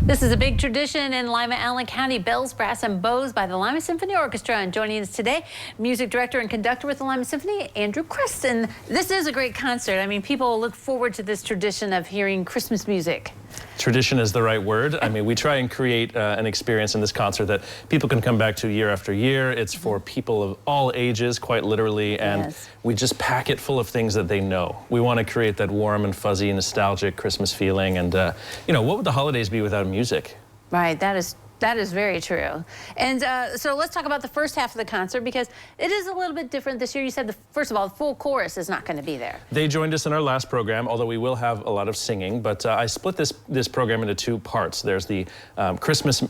This is a big tradition in Lima, Allen County. Bells, brass, and bows by the Lima Symphony Orchestra. And joining us today, music director and conductor with the Lima Symphony, Andrew Crust. And this is a great concert. I mean, people look forward to this tradition of hearing Christmas music. Tradition is the right word. I mean, we try and create an experience in this concert that people can come back to year after year. It's for people of all ages, quite literally, and we just pack it full of things that they know. We want to create that warm and fuzzy, nostalgic Christmas feeling. And, you know, what would the holidays be without music? Right, that is very true. And so let's talk about the first half of the concert, because it is a little bit different this year. You said, first of all, the full chorus is not going to be there. They joined us in our last program, although we will have a lot of singing. But I split this program into two parts. There's the Christmas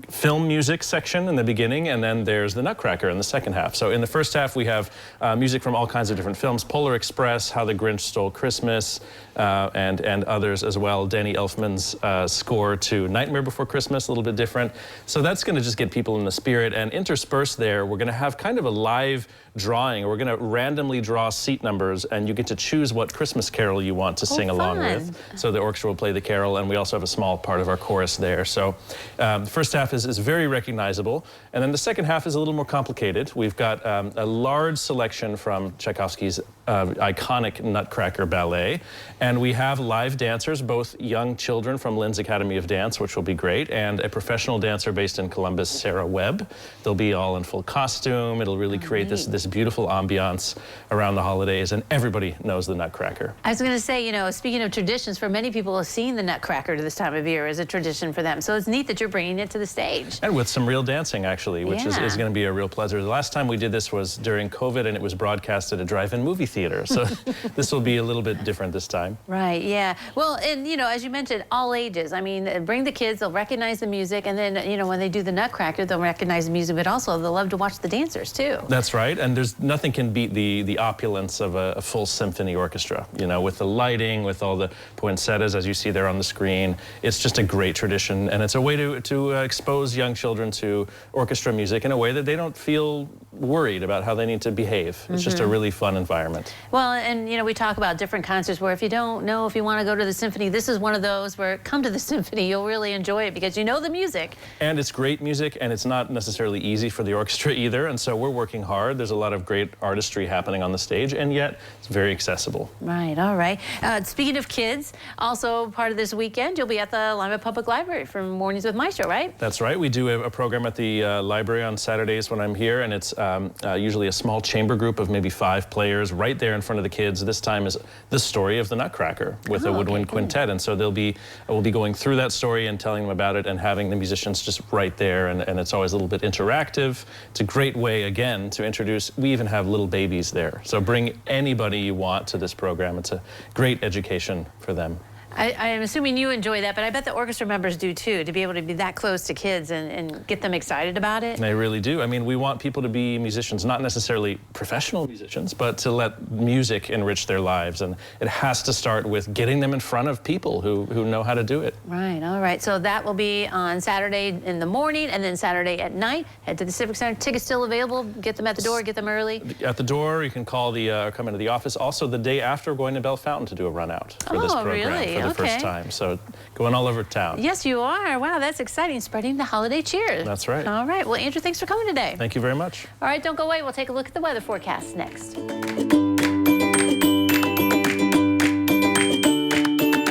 film music section in the beginning, and then there's the Nutcracker in the second half. So in the first half, we have music from all kinds of different films: Polar Express, How the Grinch Stole Christmas, and others as well. Danny Elfman's score to Nightmare Before Christmas, a little bit different. So that's going to just get people in the spirit. And interspersed there, we're going to have kind of a live drawing. We're going to randomly draw seat numbers, and you get to choose what Christmas carol you want to sing along with. So the orchestra will play the carol, and we also have a small part of our chorus there. So the first half is very recognizable, and then the second half is a little more complicated. We've got a large selection from Tchaikovsky's iconic Nutcracker ballet, and we have live dancers, both young children from Lynn's Academy of Dance, which will be great, and a professional dancer based in Columbus, Sarah Webb. They'll be all in full costume. It'll really create this beautiful ambiance around the holidays, and everybody knows the Nutcracker. I was going to say, you know, speaking of traditions, for many people, seeing the Nutcracker to this time of year is a tradition for them. So it's neat that you're bringing it to the stage. And with some real dancing, actually, which is going to be a real pleasure. The last time we did this was during COVID, and it was broadcast at a drive-in movie theater. So this will be a little bit different this time. Right, yeah. Well, and, you know, as you mentioned, all ages. I mean, bring the kids, they'll recognize the music, and then, you know, when they do the Nutcracker, they'll recognize the music, but also they'll love to watch the dancers, too. That's right, and there's nothing can beat the opulence of a full symphony orchestra, you know, with the lighting, with all the poinsettias, as you see there on the screen. It's just a great tradition, and it's a way to expose young children to orchestra music in a way that they don't feel worried about how they need to behave. It's just a really fun environment. Well, and, you know, we talk about different concerts where if you don't know if you want to go to the symphony, this is one of those where come to the symphony, you'll really enjoy it because you know the music. And it's great music, and it's not necessarily easy for the orchestra either, and so we're working hard. There's a lot of great artistry happening on the stage, and yet it's very accessible. Right, all right. Speaking of kids, also part of this weekend, you'll be at the Lima Public Library for Mornings with Maestro, right? That's right. We do a program at the library on Saturdays when I'm here, and it's usually a small chamber group of maybe 5 players right there in front of the kids. This time is the story of the Nutcracker with a woodwind quintet, and so we'll be going through that story and telling them about it and having the musicians just right there, and it's always a little bit interactive. It's a great way, again, to introduce. We even have little babies there, so bring anybody you want to this program. It's a great education for them. I am assuming you enjoy that, but I bet the orchestra members do too, to be able to be that close to kids and get them excited about it. They really do. I mean, we want people to be musicians, not necessarily professional musicians, but to let music enrich their lives. And it has to start with getting them in front of people who know how to do it. Right, all right. So that will be on Saturday in the morning and then Saturday at night. Head to the Civic Center. Tickets still available. Get them at the door, get them early. At the door, you can call or come into the office. Also, the day after, we're going to Bell Fountain to do a run out for this program. Really? For the first time, so going all over town. Yes, you are. Wow, that's exciting. Spreading the holiday cheer. That's right. All right. Well, Andrew, thanks for coming today. Thank you very much. All right, don't go away. We'll take a look at the weather forecast next.